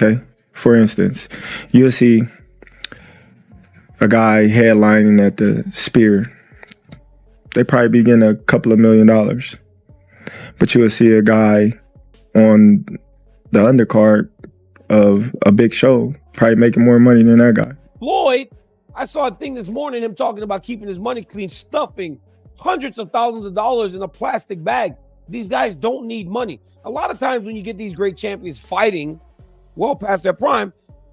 okay? For instance, you'll see a guy headlining at the Spear. They probably be getting a couple of $1 million. But you'll see a guy on the undercard of a big show probably making more money than that guy. Floyd, I saw a thing this morning, him talking about keeping his money clean, stuffing hundreds of thousands of dollars in a plastic bag. These guys don't need money. A lot of times when you get these great champions fighting well past their prime,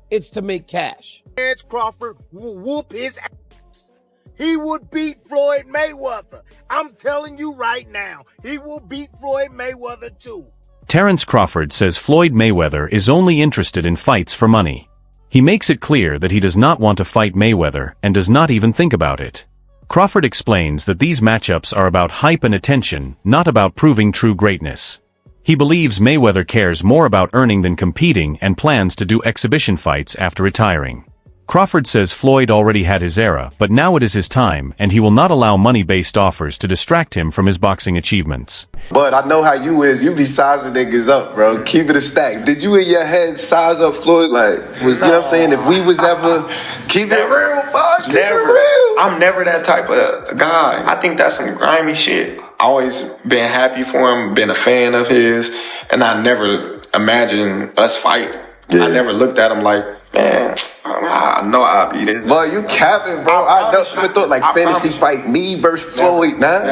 it's to make cash. Terence Crawford will whoop his ass. He would beat Floyd Mayweather. I'm telling you right now, he will beat Floyd Mayweather too. Terence Crawford says Floyd Mayweather is only interested in fights for money. He makes it clear that he does not want to fight Mayweather and does not even think about it. Crawford explains that these matchups are about hype and attention, not about proving true greatness. He believes Mayweather cares more about earning than competing and plans to do exhibition fights after retiring. Crawford says Floyd already had his era, but now it is his time, and he will not allow money-based offers to distract him from his boxing achievements. But I know how you is. You be sizing niggas up, bro. Keep it a stack. Did you in your head size up Floyd? Like, you know what I'm saying? If we was ever, keep it real, bud. Keep it real. I'm never that type of guy. I think that's some grimy shit. Always been happy for him, been a fan of his, and I never imagined us fight. Yeah. I never looked at him like, man, I know I'll beat this. Boy, you capping, bro. I never thought like fantasy fight me versus Floyd, nah.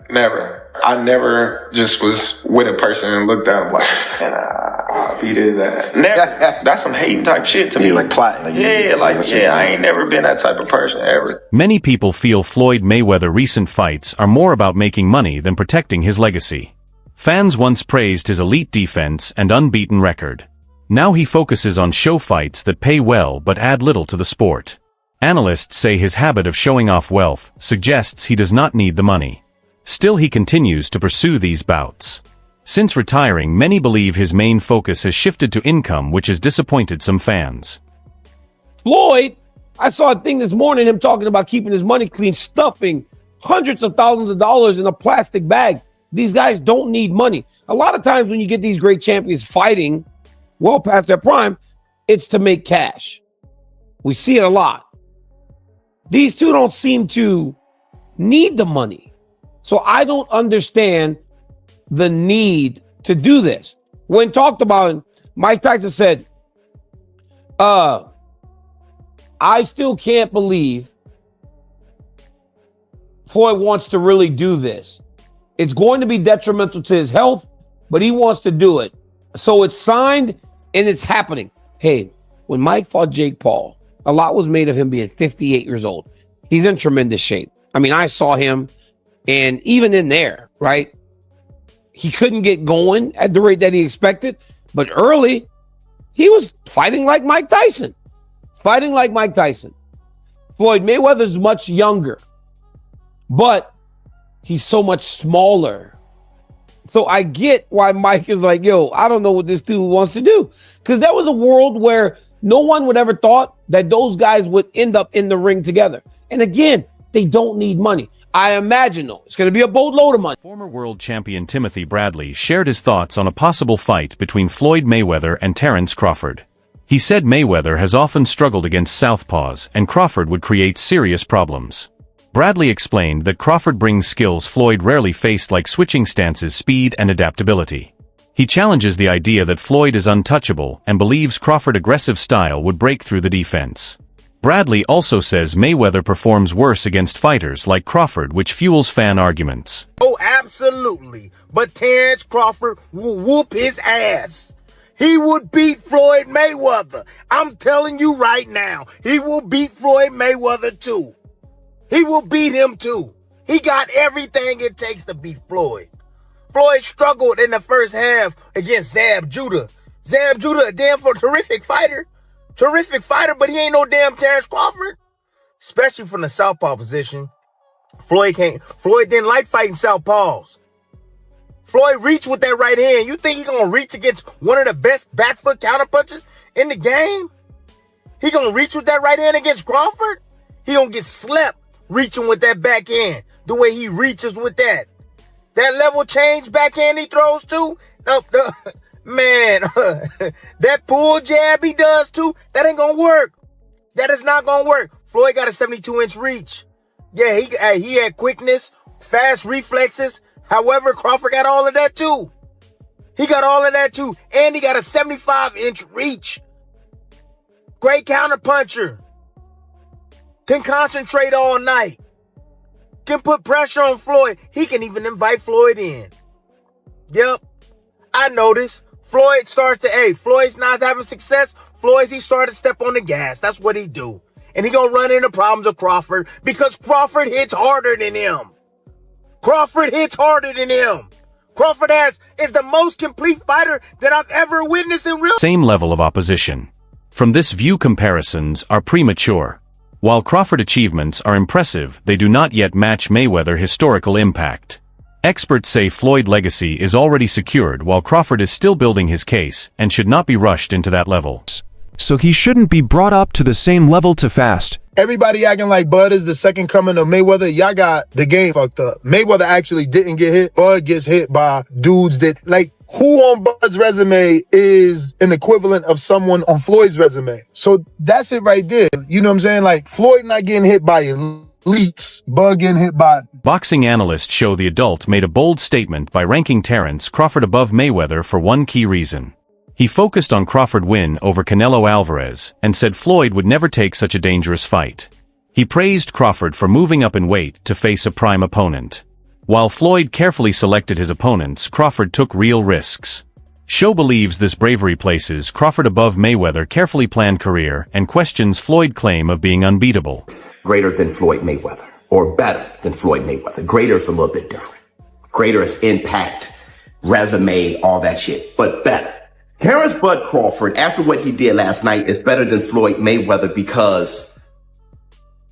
Never. I never just was with a person and looked at him like, man, I'll beat his ass. Never. That's some hating type shit to me. Like plotting. I ain't never been that type of person ever. Many people feel Floyd Mayweather recent fights are more about making money than protecting his legacy. Fans once praised his elite defense and unbeaten record. Now he focuses on show fights that pay well but add little to the sport. Analysts say his habit of showing off wealth suggests he does not need the money. Still, he continues to pursue these bouts. Since retiring, many believe his main focus has shifted to income, which has disappointed some fans. Floyd, I saw a thing this morning, him talking about keeping his money clean, stuffing hundreds of thousands of dollars in a plastic bag. These guys don't need money. A lot of times when you get these great champions fighting well past their prime, it's to make cash. We see it a lot. These two don't seem to need the money. So I don't understand the need to do this. When talked about, Mike Tyson said, I still can't believe Floyd wants to really do this. It's going to be detrimental to his health, but he wants to do it. So it's signed and it's happening. Hey, when Mike fought Jake Paul, a lot was made of him being 58 years old. He's in tremendous shape. I mean, I saw him, and even in there, right? He couldn't get going at the rate that he expected, but early, he was fighting like Mike Tyson. Fighting like Mike Tyson. Floyd Mayweather's much younger, but he's so much smaller. So I get why Mike is like, yo, I don't know what this dude wants to do. Because there was a world where no one would ever thought that those guys would end up in the ring together. And again, they don't need money. I imagine, though, it's going to be a boatload of money. Former world champion Timothy Bradley shared his thoughts on a possible fight between Floyd Mayweather and Terence Crawford. He said Mayweather has often struggled against southpaws, and Crawford would create serious problems. Bradley explained that Crawford brings skills Floyd rarely faced, like switching stances, speed, and adaptability. He challenges the idea that Floyd is untouchable and believes Crawford's aggressive style would break through the defense. Bradley also says Mayweather performs worse against fighters like Crawford, which fuels fan arguments. Oh, absolutely. But Terence Crawford will whoop his ass. He would beat Floyd Mayweather. I'm telling you right now, he will beat Floyd Mayweather too. He will beat him too. He got everything it takes to beat Floyd. Floyd struggled in the first half against Zab Judah. Zab Judah, a damn terrific fighter. Terrific fighter, but he ain't no damn Terence Crawford. Especially from the southpaw position. Floyd didn't like fighting southpaws. Floyd reached with that right hand. You think he gonna reach against one of the best back foot counterpunchers in the game? He gonna reach with that right hand against Crawford? He gonna get slept reaching with that backhand, the way he reaches with that. That level change backhand he throws too, Man, that pull jab he does too, that ain't gonna work. That is not gonna work. Floyd got a 72-inch reach. Yeah, he had quickness, fast reflexes. However, Crawford got all of that too. He got all of that too. And he got a 75-inch reach. Great counterpuncher. Can concentrate all night. Can put pressure on Floyd. He can even invite Floyd in. Yep. I noticed. Floyd's not having success. He started to step on the gas. That's what he do. And he gonna run into problems with Crawford because Crawford hits harder than him. Crawford is the most complete fighter that I've ever witnessed in real. Same level of opposition. From this view, comparisons are premature. While Crawford achievements are impressive, they do not yet match Mayweather historical impact. Experts say Floyd's legacy is already secured while Crawford is still building his case and should not be rushed into that level. So he shouldn't be brought up to the same level too fast. Everybody acting like Bud is the second coming of Mayweather. Y'all got the game fucked up. Mayweather actually didn't get hit. Bud gets hit by dudes that, like, who on Bud's resume is an equivalent of someone on Floyd's resume? So that's it right there. You know what I'm saying? Like, Floyd not getting hit by elites, Bud getting hit by... Boxing analysts show the adult made a bold statement by ranking Terence Crawford above Mayweather for one key reason. He focused on Crawford's win over Canelo Alvarez and said Floyd would never take such a dangerous fight. He praised Crawford for moving up in weight to face a prime opponent. While Floyd carefully selected his opponents, Crawford took real risks. Show believes this bravery places Crawford above Mayweather's carefully planned career and questions Floyd's claim of being unbeatable. Greater than Floyd Mayweather, or better than Floyd Mayweather. Greater is a little bit different. Greater is impact, resume, all that shit, but better. Terence Bud Crawford, after what he did last night, is better than Floyd Mayweather because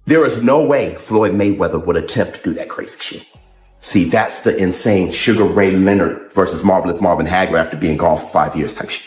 there is no way Floyd Mayweather would attempt to do that crazy shit. See, that's the insane Sugar Ray Leonard versus Marvelous Marvin Hagler after being gone for 5 years type shit.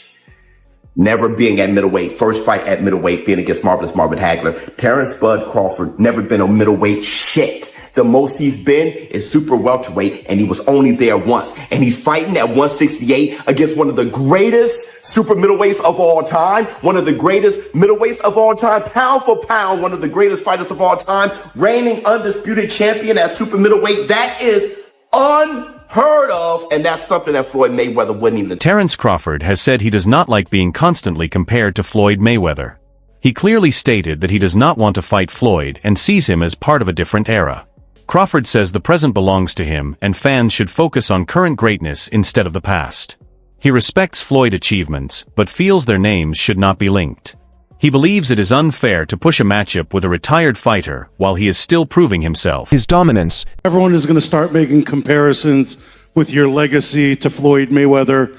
Never being at middleweight, first fight at middleweight, being against Marvelous Marvin Hagler. Terence Bud Crawford never been on middleweight shit. The most he's been is super welterweight, and he was only there once. And he's fighting at 168 against one of the greatest super middleweights of all time, one of the greatest middleweights of all time, pound for pound, one of the greatest fighters of all time, reigning undisputed champion at super middleweight. That is unheard of, and that's something that Floyd Mayweather wouldn't even... Terence Crawford has said he does not like being constantly compared to Floyd Mayweather. He clearly stated that he does not want to fight Floyd and sees him as part of a different era. Crawford says the present belongs to him and fans should focus on current greatness instead of the past. He respects Floyd's achievements, but feels their names should not be linked. He believes it is unfair to push a matchup with a retired fighter while he is still proving himself. His dominance. Everyone is going to start making comparisons with your legacy to Floyd Mayweather.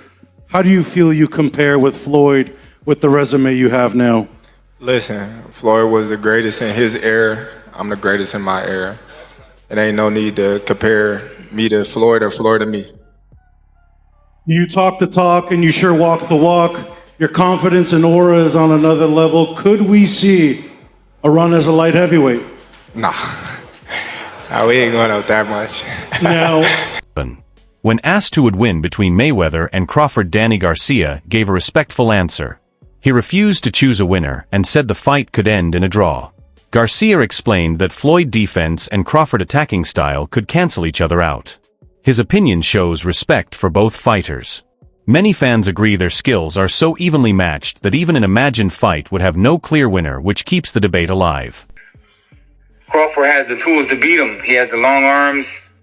How do you feel you compare with Floyd with the resume you have now? Listen, Floyd was the greatest in his era. I'm the greatest in my era. It ain't no need to compare me to Floyd or Floyd to me. You talk the talk and you sure walk the walk. Your confidence and aura is on another level. Could we see a run as a light heavyweight? Nah, we ain't going up that much. Now, when asked who would win between Mayweather and Crawford, Danny Garcia gave a respectful answer. He refused to choose a winner and said the fight could end in a draw. Garcia explained that Floyd's defense and Crawford attacking style could cancel each other out. His opinion shows respect for both fighters. Many fans agree their skills are so evenly matched that even an imagined fight would have no clear winner, which keeps the debate alive. Crawford has the tools to beat him. He has the long arms.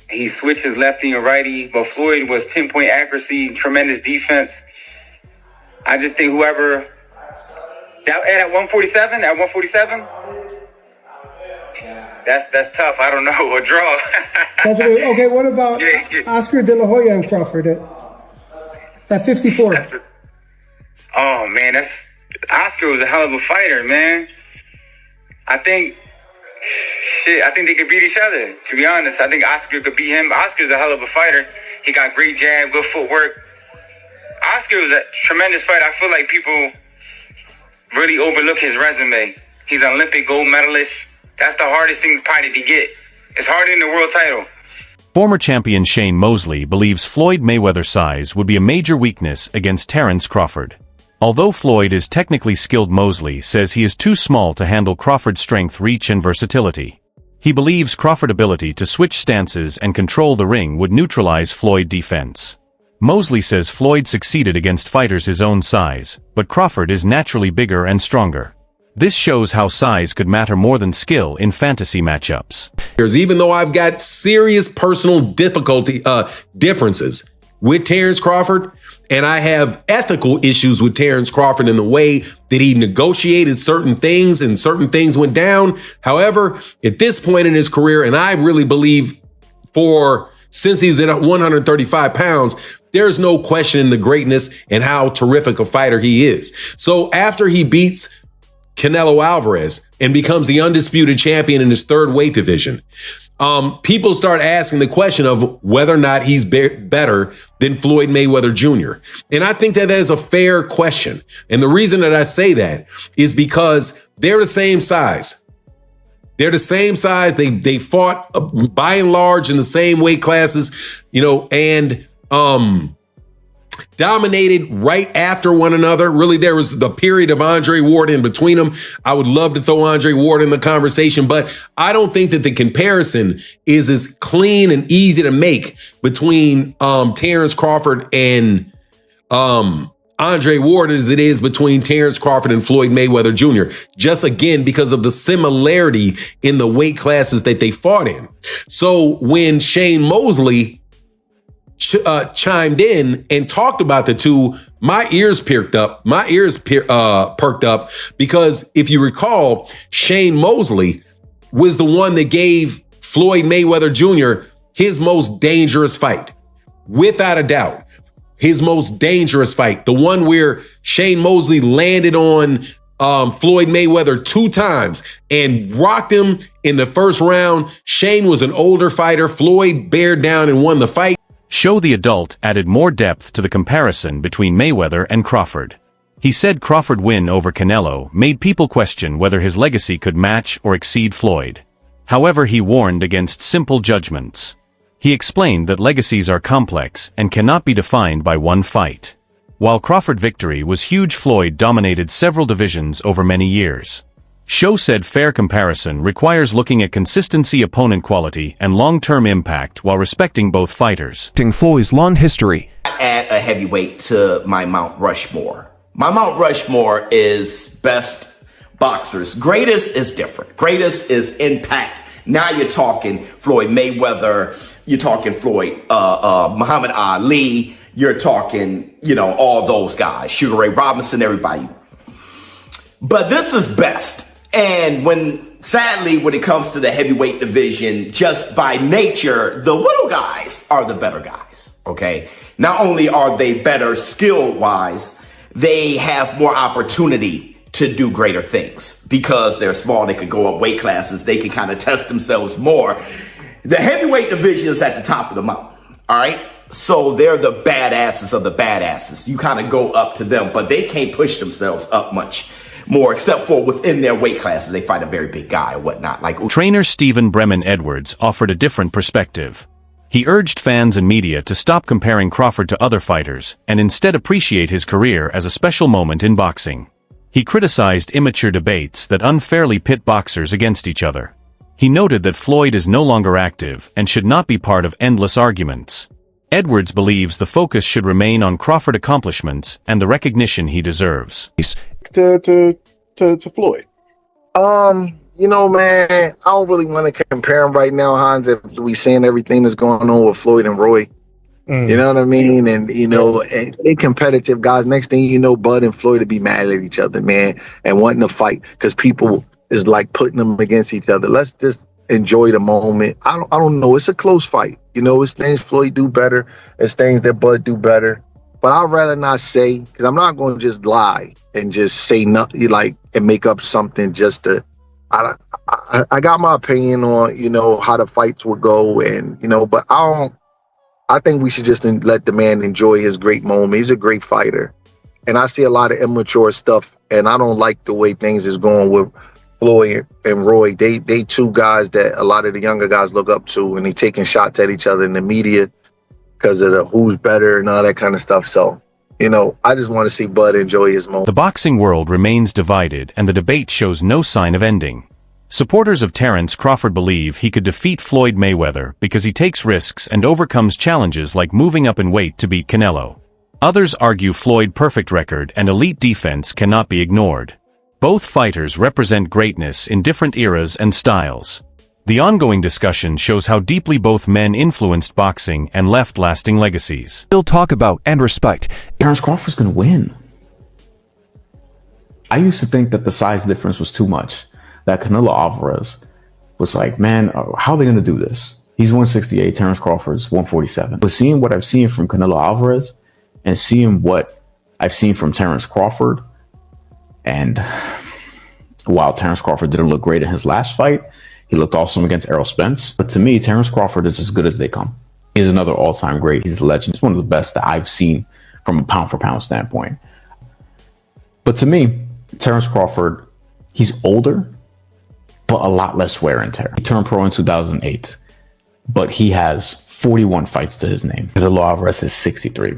He switches lefty and righty, but Floyd was pinpoint accuracy, tremendous defense. I just think whoever... At 147? At 147? That's tough. I don't know. A draw. Okay, what about Oscar De La Hoya and Crawford at 54? Oh, man, Oscar was a hell of a fighter, man. I think they could beat each other, to be honest. I think Oscar could beat him. Oscar's a hell of a fighter. He got great jab, good footwork. Oscar was a tremendous fighter. I feel like people really overlook his resume. He's an Olympic gold medalist. That's the hardest thing probably to get. It's harder than the world title. Former champion Shane Mosley believes Floyd Mayweather's size would be a major weakness against Terence Crawford. Although Floyd is technically skilled, Mosley says he is too small to handle Crawford's strength, reach, and versatility. He believes Crawford's ability to switch stances and control the ring would neutralize Floyd's defense. Mosley says Floyd succeeded against fighters his own size, but Crawford is naturally bigger and stronger. This shows how size could matter more than skill in fantasy matchups. Even though I've got serious personal differences with Terence Crawford, and I have ethical issues with Terence Crawford in the way that he negotiated certain things and certain things went down. However, at this point in his career, and I really believe since he's at 135 pounds, there's no questioning the greatness and how terrific a fighter he is. So after he beats Canelo Alvarez and becomes the undisputed champion in his third weight division, people start asking the question of whether or not he's better than Floyd Mayweather Jr. And I think that is a fair question. And the reason that I say that is because they're the same size. They're the same size. They fought by and large in the same weight classes, and dominated right after one another. Really, there was the period of Andre Ward in between them. I would love to throw Andre Ward in the conversation, but I don't think that the comparison is as clean and easy to make between Terence Crawford and Andre Ward as it is between Terence Crawford and Floyd Mayweather Jr. Just again, because of the similarity in the weight classes that they fought in. So when Shane Mosley chimed in and talked about the two, my ears perked up. Perked up because if you recall, Shane Mosley was the one that gave Floyd Mayweather Jr. his most dangerous fight, without a doubt. His most dangerous fight, the one where Shane Mosley landed on Floyd Mayweather 2 times and rocked him in the first round. Shane was an older fighter. Floyd bared down and won the fight. Show the Adult added more depth to the comparison between Mayweather and Crawford. He said Crawford's win over Canelo made people question whether his legacy could match or exceed Floyd. However, he warned against simple judgments. He explained that legacies are complex and cannot be defined by one fight. While Crawford's victory was huge, Floyd dominated several divisions over many years. Show said fair comparison requires looking at consistency, opponent quality, and long-term impact while respecting both fighters. Floyd's long history. Add a heavyweight to my Mount Rushmore. My Mount Rushmore is best boxers. Greatest is different. Greatest is impact. Now you're talking Floyd Mayweather. You're talking Muhammad Ali. You're talking, all those guys. Sugar Ray Robinson, everybody. But this is best. And sadly, when it comes to the heavyweight division, just by nature, the little guys are the better guys, okay? Not only are they better skill-wise, they have more opportunity to do greater things. Because they're small, they can go up weight classes, they can kind of test themselves more. The heavyweight division is at the top of the mountain, all right? So they're the badasses of the badasses. You kind of go up to them, but they can't push themselves up much more, except for within their weight classes. They fight a very big guy or whatnot. Trainer Stephen Bremen Edwards offered a different perspective. He urged fans and media to stop comparing Crawford to other fighters and instead appreciate his career as a special moment in boxing. He criticized immature debates that unfairly pit boxers against each other. He noted that Floyd is no longer active and should not be part of endless arguments. Edwards believes the focus should remain on Crawford's accomplishments and the recognition he deserves. To Floyd. Man, I don't really want to compare him right now, Hans, if we seeing everything that's going on with Floyd and Roy. You know what I mean? And, and they competitive guys. Next thing you know, Bud and Floyd to be mad at each other, man, and wanting to fight because people is like putting them against each other. Let's just enjoy the moment. I don't know. It's a close fight. It's things Floyd do better. It's things that Bud do better. But I'd rather not say, because I'm not going to just lie and just say nothing, and make up something just to. I got my opinion on, how the fights will go, and, but I think we should just let the man enjoy his great moment. He's a great fighter. And I see a lot of immature stuff, and I don't like the way things is going with Floyd and Roy, they two guys that a lot of the younger guys look up to, and they taking shots at each other in the media because of the who's better and all that kind of stuff. So, you know, I just want to see Bud enjoy his moment. The boxing world remains divided and the debate shows no sign of ending. Supporters of Terence Crawford believe he could defeat Floyd Mayweather because he takes risks and overcomes challenges like moving up in weight to beat Canelo. Others argue Floyd's perfect record and elite defense cannot be ignored. Both fighters represent greatness in different eras and styles. The ongoing discussion shows how deeply both men influenced boxing and left lasting legacies. Still talk about and respect. Terence Crawford's gonna win. I used to think that the size difference was too much. That Canelo Alvarez was like, man, how are they gonna do this? He's 168, Terence Crawford's 147. But seeing what I've seen from Canelo Alvarez and seeing what I've seen from Terence Crawford, and while Terence Crawford didn't look great in his last fight, he looked awesome against Errol Spence. But to me, Terence Crawford is as good as they come. He's another all-time great. He's a legend. He's one of the best that I've seen from a pound-for-pound standpoint. But to me, Terence Crawford, he's older, but a lot less wear and tear. He turned pro in 2008, but he has 41 fights to his name. Canelo Alvarez is 63.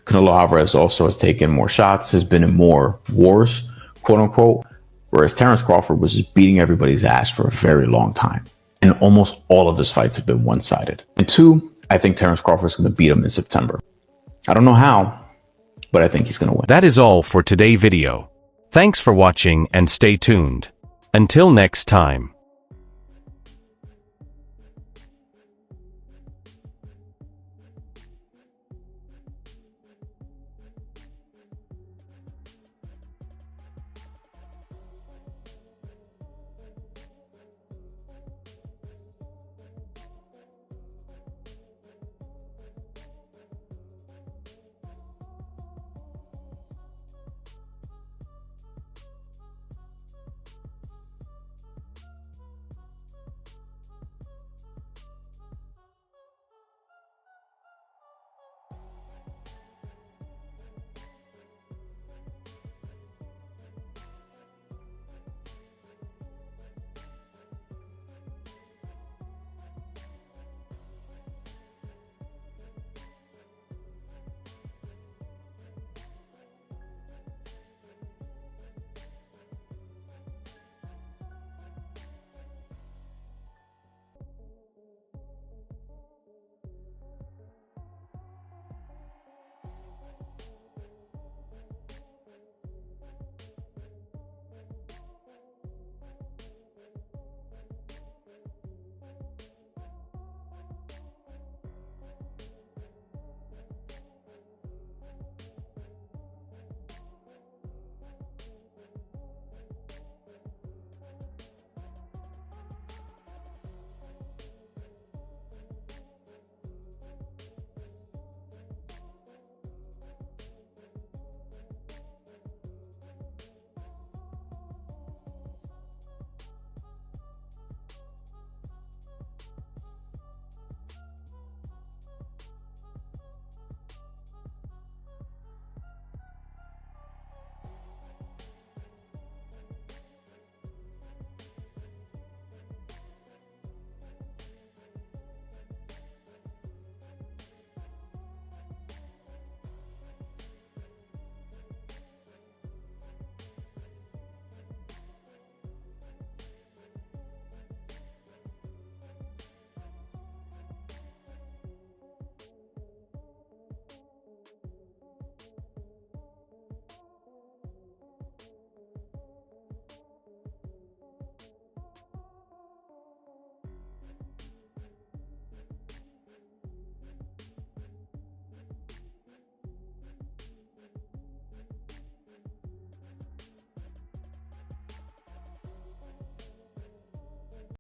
Canelo Alvarez also has taken more shots, has been in more wars, quote-unquote, whereas Terence Crawford was just beating everybody's ass for a very long time. And almost all of his fights have been one-sided. And two, I think Terence Crawford's going to beat him in September. I don't know how, but I think he's going to win. That is all for today's video. Thanks for watching and stay tuned. Until next time.